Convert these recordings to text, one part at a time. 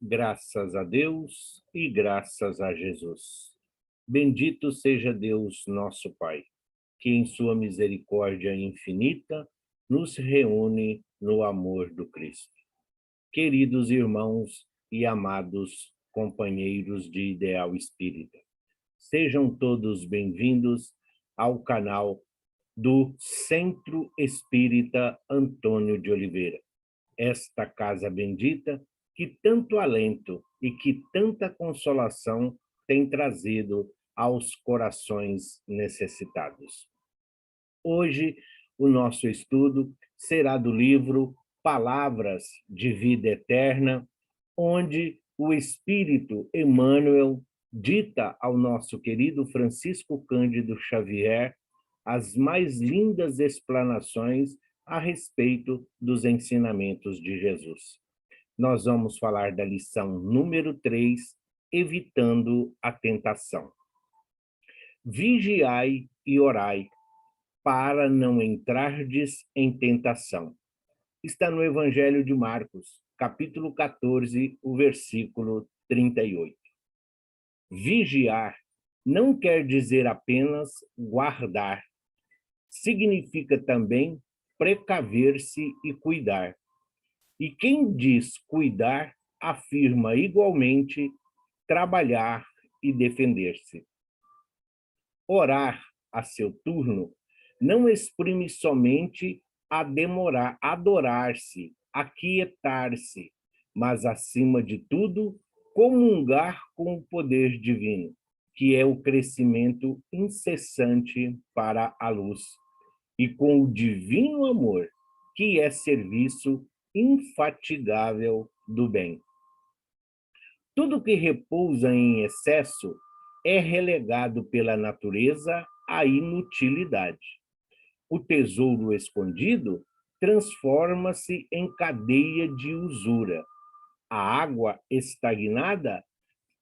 Graças a Deus e graças a Jesus. Bendito seja Deus, nosso Pai, que em sua misericórdia infinita nos reúne no amor do Cristo. Queridos irmãos e amados companheiros de Ideal Espírita, sejam todos bem-vindos ao canal do Centro Espírita Antônio de Oliveira, esta casa bendita que tanto alento e que tanta consolação tem trazido aos corações necessitados. Hoje, o nosso estudo será do livro Palavras de Vida Eterna, onde o Espírito Emmanuel dita ao nosso querido Francisco Cândido Xavier as mais lindas explanações a respeito dos ensinamentos de Jesus. Nós vamos falar da lição número 3, evitando a tentação. Vigiai e orai, para não entrardes em tentação. Está no Evangelho de Marcos, capítulo 14, o versículo 38. Vigiar não quer dizer apenas guardar. Significa também precaver-se e cuidar. E quem diz cuidar, afirma igualmente trabalhar e defender-se. Orar a seu turno não exprime somente adorar-se, aquietar-se, mas, acima de tudo, comungar com o poder divino, que é o crescimento incessante para a luz, e com o divino amor, que é serviço infatigável do bem. Tudo que repousa em excesso é relegado pela natureza à inutilidade. O tesouro escondido transforma-se em cadeia de usura. A água estagnada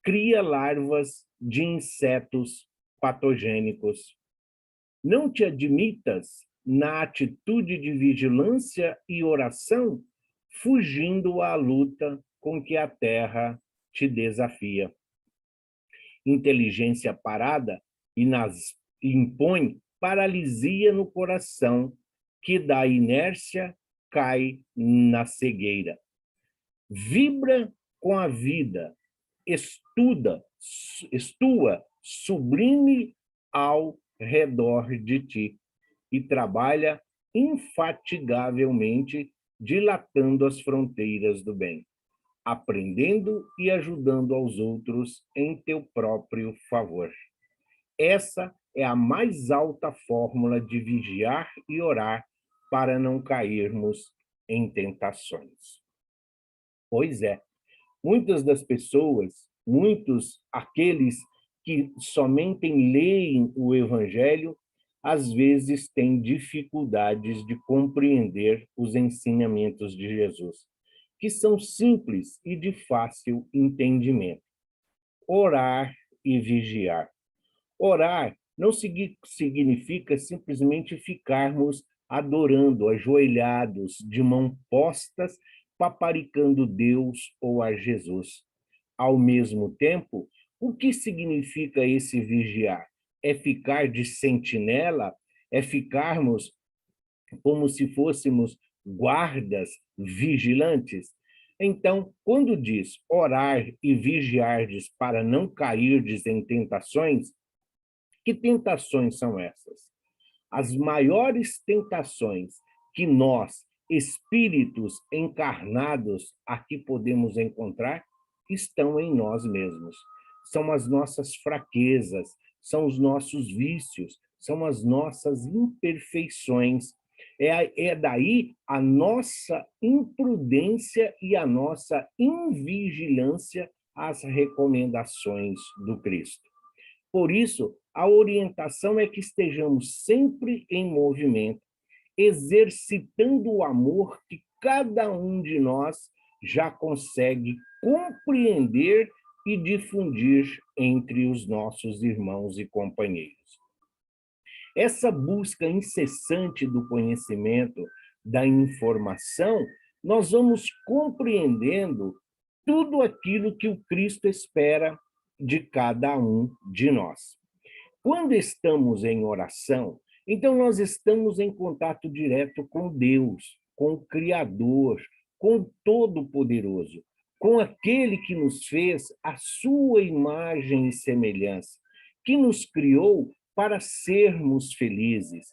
cria larvas de insetos patogênicos. Não te admitas na atitude de vigilância e oração, fugindo à luta com que a terra te desafia. Inteligência parada impõe paralisia no coração, que da inércia cai na cegueira. Vibra com a vida, estua sublime ao redor de ti e trabalha infatigavelmente, dilatando as fronteiras do bem, aprendendo e ajudando aos outros em teu próprio favor. Essa é a mais alta fórmula de vigiar e orar para não cairmos em tentações. Pois é, muitas das pessoas, muitos aqueles que somente leem o Evangelho, às vezes têm dificuldades de compreender os ensinamentos de Jesus, que são simples e de fácil entendimento. Orar e vigiar. Orar não significa simplesmente ficarmos adorando, ajoelhados, de mãos postas, paparicando Deus ou a Jesus. Ao mesmo tempo, o que significa esse vigiar? É ficar de sentinela? É ficarmos como se fôssemos guardas vigilantes? Então, quando diz orar e vigiardes para não cairdes em tentações, que tentações são essas? As maiores tentações que nós, espíritos encarnados, aqui podemos encontrar, estão em nós mesmos. São as nossas fraquezas, são os nossos vícios, são as nossas imperfeições. É daí a nossa imprudência e a nossa invigilância às recomendações do Cristo. Por isso, a orientação é que estejamos sempre em movimento, exercitando o amor que cada um de nós já consegue compreender e difundir entre os nossos irmãos e companheiros. Essa busca incessante do conhecimento, da informação, nós vamos compreendendo tudo aquilo que o Cristo espera de cada um de nós. Quando estamos em oração, então nós estamos em contato direto com Deus, com o Criador, com o Todo-Poderoso, com aquele que nos fez a sua imagem e semelhança, que nos criou para sermos felizes,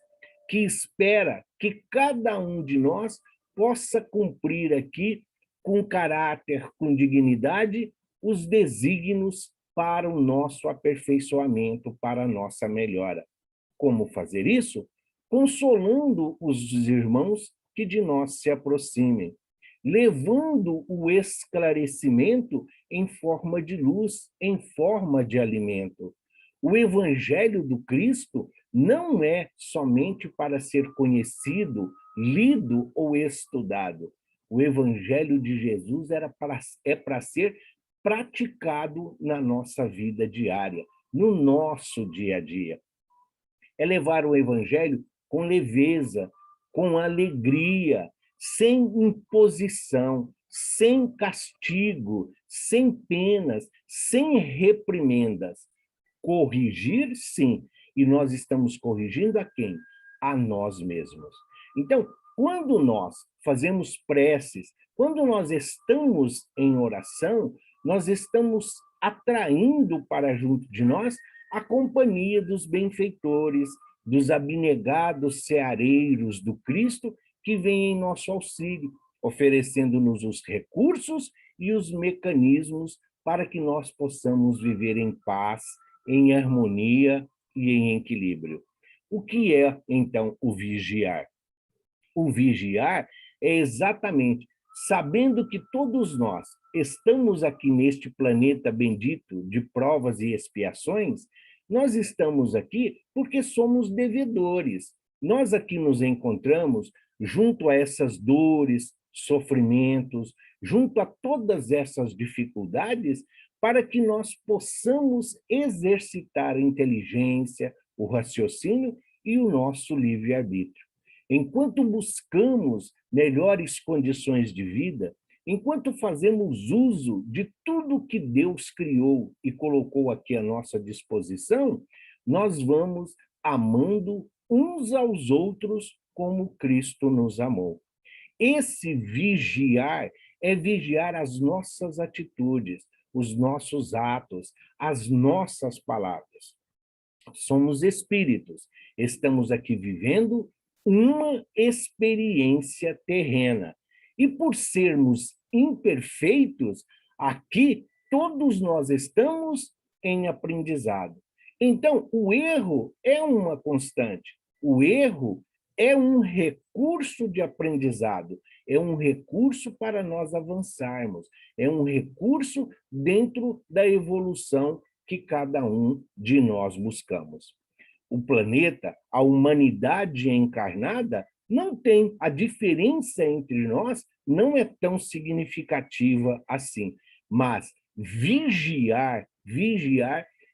que espera que cada um de nós possa cumprir aqui com caráter, com dignidade, os desígnios para o nosso aperfeiçoamento, para a nossa melhora. Como fazer isso? Consolando os irmãos que de nós se aproximem, levando o esclarecimento em forma de luz, em forma de alimento. O Evangelho do Cristo não é somente para ser conhecido, lido ou estudado. O Evangelho de Jesus é para ser praticado na nossa vida diária, no nosso dia a dia. É levar o Evangelho com leveza, com alegria, sem imposição, sem castigo, sem penas, sem reprimendas. Corrigir, sim. E nós estamos corrigindo a quem? A nós mesmos. Então, quando nós fazemos preces, quando nós estamos em oração, nós estamos atraindo para junto de nós a companhia dos benfeitores, dos abnegados ceareiros do Cristo que vêm em nosso auxílio, oferecendo-nos os recursos e os mecanismos para que nós possamos viver em paz, em harmonia e em equilíbrio. O que é, então, o vigiar? O vigiar é exatamente sabendo que todos nós estamos aqui neste planeta bendito de provas e expiações, nós estamos aqui porque somos devedores. Nós aqui nos encontramos junto a essas dores, sofrimentos, junto a todas essas dificuldades, para que nós possamos exercitar a inteligência, o raciocínio e o nosso livre-arbítrio. Enquanto buscamos melhores condições de vida, enquanto fazemos uso de tudo que Deus criou e colocou aqui à nossa disposição, nós vamos amando uns aos outros como Cristo nos amou. Esse vigiar é vigiar as nossas atitudes, os nossos atos, as nossas palavras. Somos espíritos, estamos aqui vivendo uma experiência terrena. E por sermos imperfeitos, aqui todos nós estamos em aprendizado. Então, o erro é uma constante. O erro é um recurso de aprendizado, é um recurso para nós avançarmos, é um recurso dentro da evolução que cada um de nós buscamos. O planeta, a humanidade encarnada, não tem, a diferença entre nós não é tão significativa assim, mas vigiar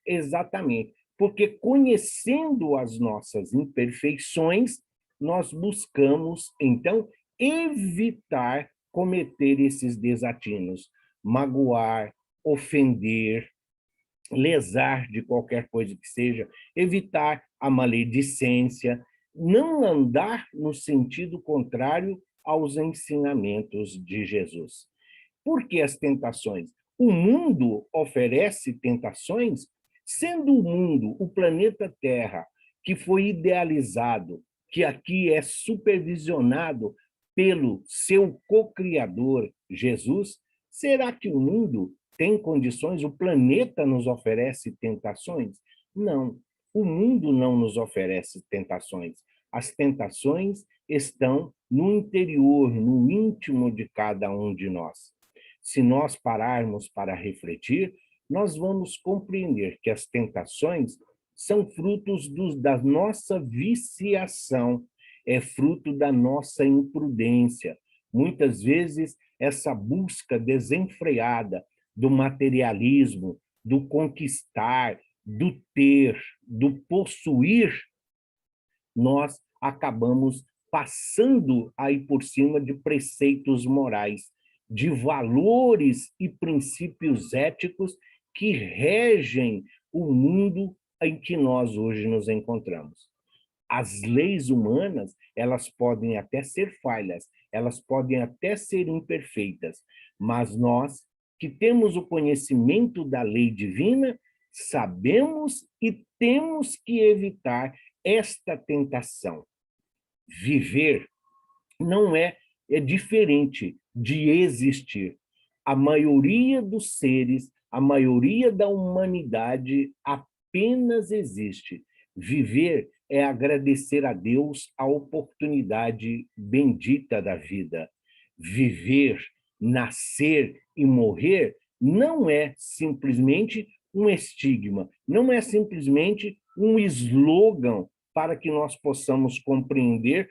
exatamente, porque conhecendo as nossas imperfeições, nós buscamos, então, evitar cometer esses desatinos, magoar, ofender, lesar de qualquer coisa que seja, evitar a maledicência, não andar no sentido contrário aos ensinamentos de Jesus. Por que as tentações? O mundo oferece tentações, sendo o mundo, o planeta Terra, que foi idealizado, que aqui é supervisionado pelo seu co-criador, Jesus, será que o mundo tem condições? O planeta nos oferece tentações? Não, o mundo não nos oferece tentações. As tentações estão no interior, no íntimo de cada um de nós. Se nós pararmos para refletir, nós vamos compreender que as tentações são frutos da nossa viciação, é fruto da nossa imprudência. Muitas vezes, essa busca desenfreada do materialismo, do conquistar, do ter, do possuir, nós acabamos passando aí por cima de preceitos morais, de valores e princípios éticos que regem o mundo em que nós hoje nos encontramos. As leis humanas, elas podem até ser falhas, elas podem até ser imperfeitas, mas nós que temos o conhecimento da lei divina, sabemos e temos que evitar esta tentação. Viver não é diferente de existir. A maioria dos seres, a maioria da humanidade apenas existe. Viver é agradecer a Deus a oportunidade bendita da vida. Viver, nascer e morrer não é simplesmente um estigma, não é simplesmente um slogan para que nós possamos compreender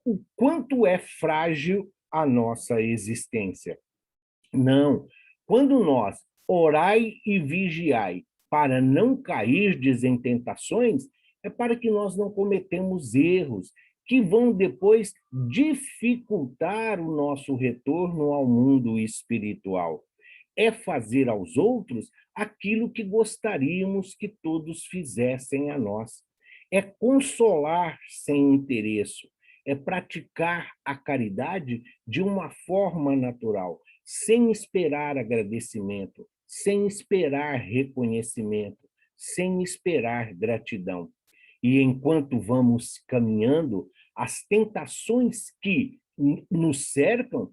o quanto é frágil a nossa existência. Não. Quando nós orai e vigiai para não cair em tentações, é para que nós não cometemos erros que vão depois dificultar o nosso retorno ao mundo espiritual. É fazer aos outros aquilo que gostaríamos que todos fizessem a nós. É consolar sem interesse, é praticar a caridade de uma forma natural, sem esperar agradecimento, sem esperar reconhecimento, sem esperar gratidão. E enquanto vamos caminhando, as tentações que nos cercam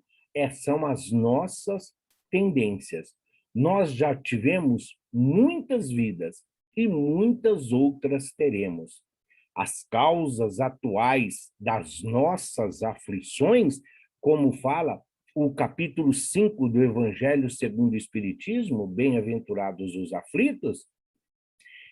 são as nossas tendências. Nós já tivemos muitas vidas e muitas outras teremos. As causas atuais das nossas aflições, como fala o capítulo 5 do Evangelho segundo o Espiritismo, bem-aventurados os aflitos,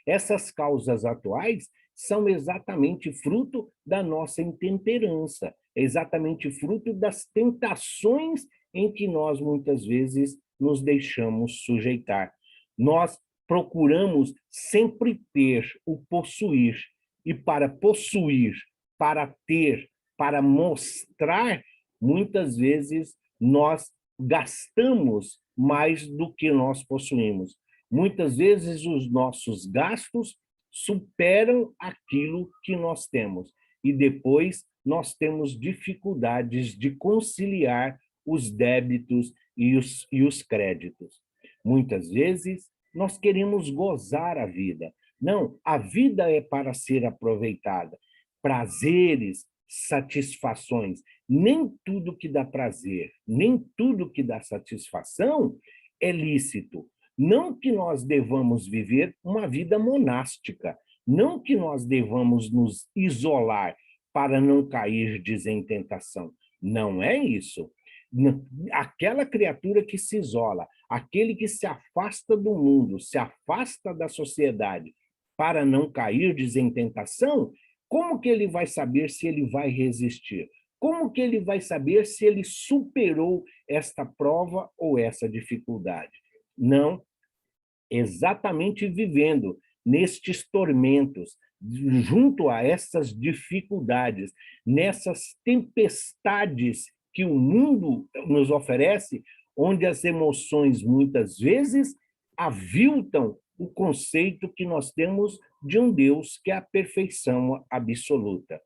essas causas atuais são exatamente fruto da nossa intemperança, exatamente fruto das tentações em que nós muitas vezes nos deixamos sujeitar. Nós procuramos sempre ter o possuir, e para possuir, para ter, para mostrar, muitas vezes nós gastamos mais do que nós possuímos. Muitas vezes os nossos gastos superam aquilo que nós temos e depois nós temos dificuldades de conciliar os débitos e os créditos. Muitas vezes nós queremos gozar a vida. Não, a vida é para ser aproveitada. Prazeres, satisfações. Nem tudo que dá prazer, nem tudo que dá satisfação é lícito. Não que nós devamos viver uma vida monástica, não que nós devamos nos isolar para não cair em tentação. Não é isso. Aquela criatura que se isola, aquele que se afasta do mundo, se afasta da sociedade para não cair em tentação, como que ele vai saber se ele vai resistir? Como que ele vai saber se ele superou esta prova ou essa dificuldade? Não, exatamente vivendo nestes tormentos, junto a essas dificuldades, nessas tempestades que o mundo nos oferece, onde as emoções muitas vezes aviltam o conceito que nós temos de um Deus que é a perfeição absoluta.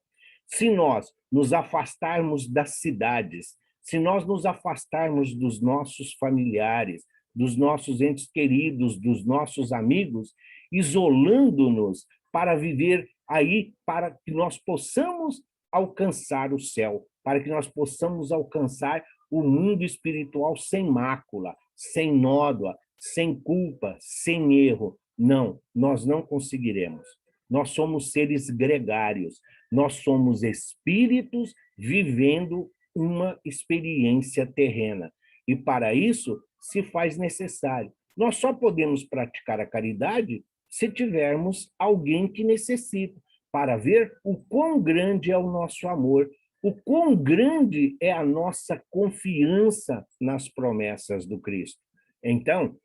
Se nós nos afastarmos das cidades, se nós nos afastarmos dos nossos familiares, dos nossos entes queridos, dos nossos amigos, isolando-nos para viver aí, para que nós possamos alcançar o céu, para que nós possamos alcançar o mundo espiritual sem mácula, sem nódoa, sem culpa, sem erro. Não, nós não conseguiremos. Nós somos seres gregários, nós somos espíritos vivendo uma experiência terrena. E para isso se faz necessário. Nós só podemos praticar a caridade se tivermos alguém que necessita, para ver o quão grande é o nosso amor, o quão grande é a nossa confiança nas promessas do Cristo. Então,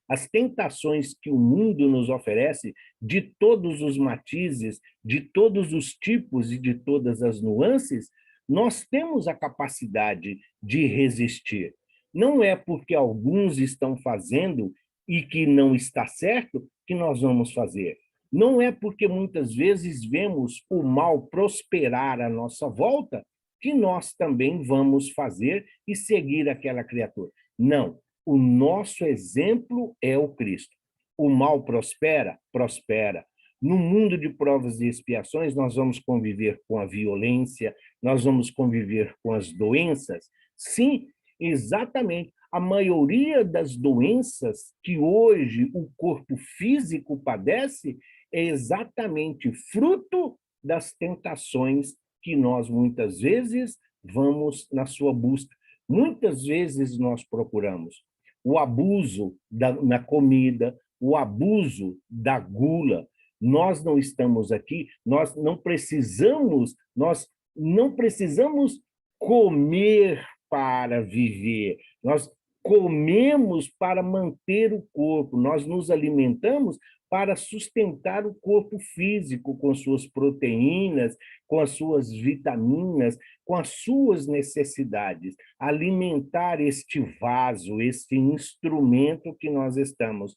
as tentações que o mundo nos oferece, de todos os matizes, de todos os tipos e de todas as nuances, Nós temos a capacidade de resistir. Não é porque alguns estão fazendo e que não está certo que nós vamos fazer. Não é porque muitas vezes vemos o mal prosperar à nossa volta que nós também vamos fazer e seguir aquela criatura. Não, o nosso exemplo é o Cristo. O mal prospera? Prospera. No mundo de provas e expiações, nós vamos conviver com a violência, nós vamos conviver com as doenças. Sim, exatamente. A maioria das doenças que hoje o corpo físico padece é exatamente fruto das tentações que nós muitas vezes vamos na sua busca. Muitas vezes nós procuramos o abuso na comida, o abuso da gula. Nós não estamos aqui, nós não precisamos comer para viver. Nós comemos para manter o corpo, nós nos alimentamos para sustentar o corpo físico com suas proteínas, com as suas vitaminas, com as suas necessidades, alimentar este vaso, este instrumento que nós estamos.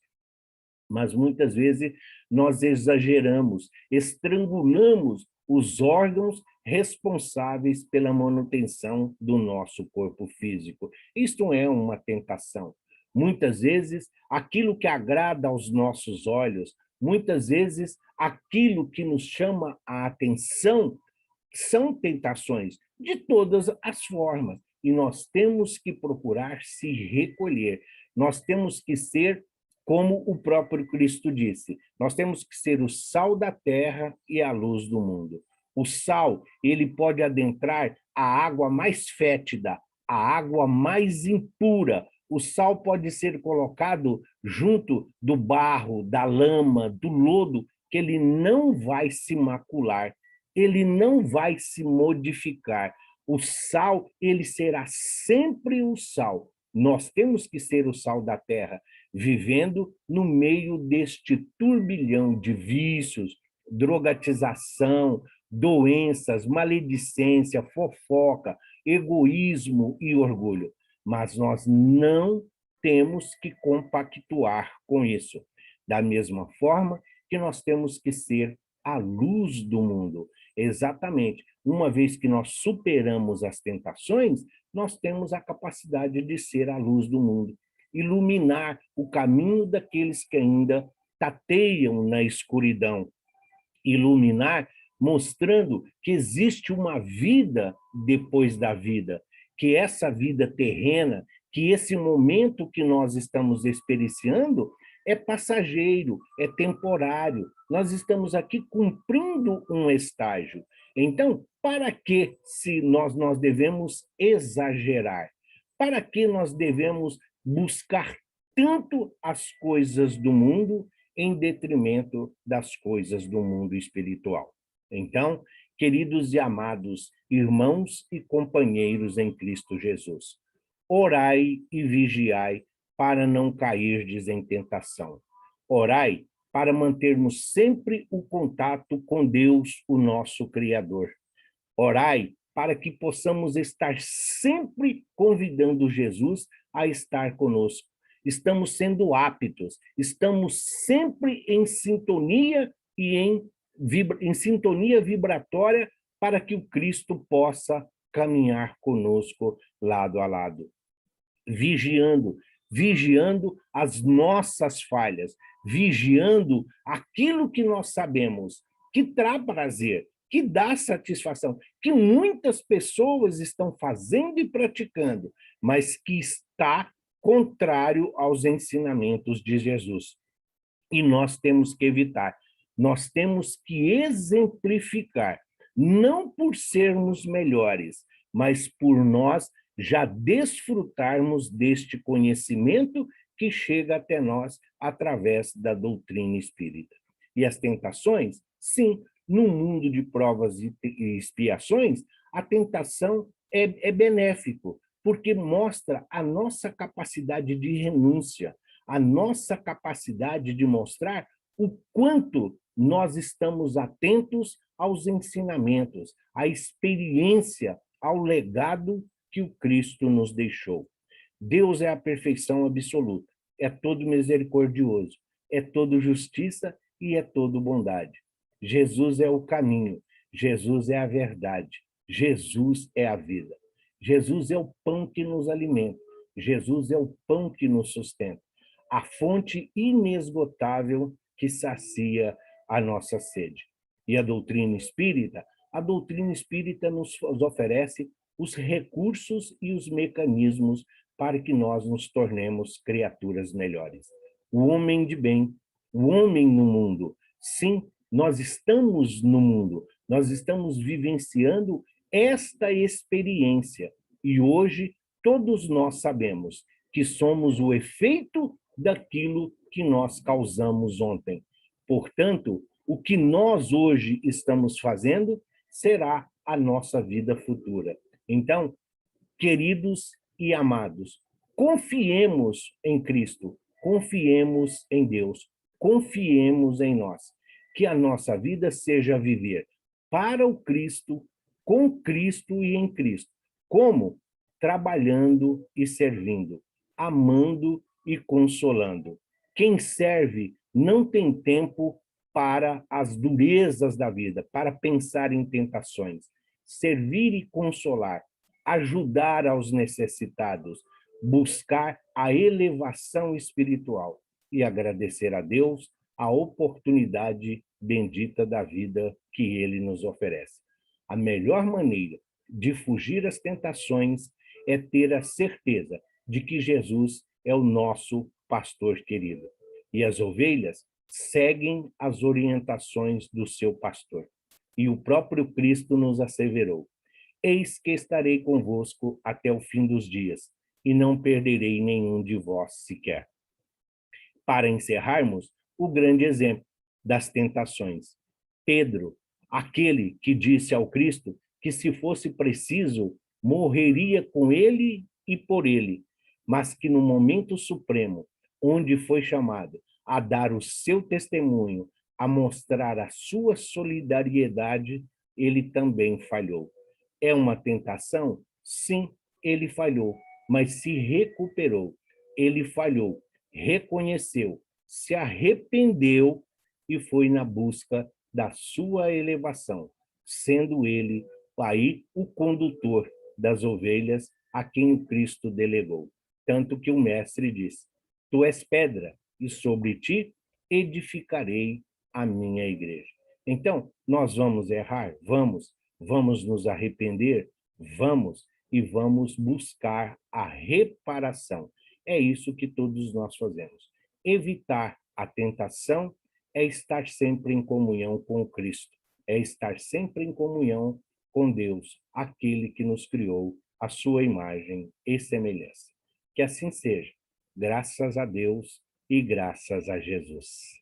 Mas muitas vezes nós exageramos, estrangulamos os órgãos responsáveis pela manutenção do nosso corpo físico. Isto é uma tentação. Muitas vezes, aquilo que agrada aos nossos olhos, muitas vezes, aquilo que nos chama a atenção, são tentações de todas as formas. E nós temos que procurar se recolher. Nós temos que ser como o próprio Cristo disse, nós temos que ser o sal da terra e a luz do mundo. O sal, ele pode adentrar a água mais fétida, a água mais impura. O sal pode ser colocado junto do barro, da lama, do lodo, que ele não vai se macular, ele não vai se modificar. O sal, ele será sempre o sal. Nós temos que ser o sal da terra, vivendo no meio deste turbilhão de vícios, drogatização, doenças, maledicência, fofoca, egoísmo e orgulho. Mas nós não temos que compactuar com isso. Da mesma forma que nós temos que ser a luz do mundo. Exatamente. Uma vez que nós superamos as tentações, nós temos a capacidade de ser a luz do mundo, iluminar o caminho daqueles que ainda tateiam na escuridão, iluminar, mostrando que existe uma vida depois da vida, que essa vida terrena, que esse momento que nós estamos experienciando é passageiro, é temporário. Nós estamos aqui cumprindo um estágio. Então, para que se nós devemos exagerar? Para que nós devemos buscar tanto as coisas do mundo em detrimento das coisas do mundo espiritual? Então, queridos e amados irmãos e companheiros em Cristo Jesus, orai e vigiai para não cairdes em tentação. Orai para mantermos sempre o contato com Deus, o nosso Criador. Orai para que possamos estar sempre convidando Jesus a estar conosco. Estamos sendo aptos, estamos sempre em sintonia e em sintonia vibratória para que o Cristo possa caminhar conosco lado a lado. Vigiando as nossas falhas, vigiando aquilo que nós sabemos, que traz prazer, que dá satisfação, que muitas pessoas estão fazendo e praticando, mas que está contrário aos ensinamentos de Jesus. E nós temos que evitar, nós temos que exemplificar, não por sermos melhores, mas por nós já desfrutarmos deste conhecimento que chega até nós através da doutrina espírita. E as tentações, sim, no mundo de provas e expiações, a tentação é benéfico, porque mostra a nossa capacidade de renúncia, a nossa capacidade de mostrar o quanto nós estamos atentos aos ensinamentos, à experiência ao legado que o Cristo nos deixou. Deus é a perfeição absoluta, é todo misericordioso, é todo justiça e é todo bondade. Jesus é o caminho, Jesus é a verdade, Jesus é a vida. Jesus é o pão que nos alimenta, Jesus é o pão que nos sustenta, a fonte inesgotável que sacia a nossa sede. E a doutrina espírita nos oferece os recursos e os mecanismos para que nós nos tornemos criaturas melhores. O homem de bem, o homem no mundo. Sim, nós estamos no mundo, nós estamos vivenciando esta experiência. E hoje todos nós sabemos que somos o efeito daquilo que nós causamos ontem. Portanto, o que nós hoje estamos fazendo será a nossa vida futura. Então, queridos e amados, confiemos em Cristo, confiemos em Deus, confiemos em nós. Que a nossa vida seja viver para o Cristo, com Cristo e em Cristo. Como? Trabalhando e servindo, amando e consolando. Quem serve não tem tempo para as durezas da vida, para pensar em tentações. Servir e consolar, ajudar aos necessitados, buscar a elevação espiritual e agradecer a Deus a oportunidade bendita da vida que ele nos oferece. A melhor maneira de fugir às tentações é ter a certeza de que Jesus é o nosso pastor querido. E as ovelhas seguem as orientações do seu pastor. E o próprio Cristo nos asseverou: eis que estarei convosco até o fim dos dias, e não perderei nenhum de vós sequer. Para encerrarmos, o grande exemplo das tentações. Pedro, aquele que disse ao Cristo que, se fosse preciso, morreria com ele e por ele, mas que no momento supremo, onde foi chamado a dar o seu testemunho, a mostrar a sua solidariedade, ele também falhou. É uma tentação? Sim, ele falhou, mas se recuperou. Ele falhou, reconheceu, se arrependeu e foi na busca da sua elevação, sendo ele aí o condutor das ovelhas a quem o Cristo delegou. Tanto que o mestre diz: tu és pedra, e sobre ti edificarei a minha igreja. Então, nós vamos errar? Vamos nos arrepender? Vamos, e vamos buscar a reparação. É isso que todos nós fazemos. Evitar a tentação é estar sempre em comunhão com Cristo, é estar sempre em comunhão com Deus, aquele que nos criou a sua imagem e semelhança. Que assim seja, graças a Deus e graças a Jesus.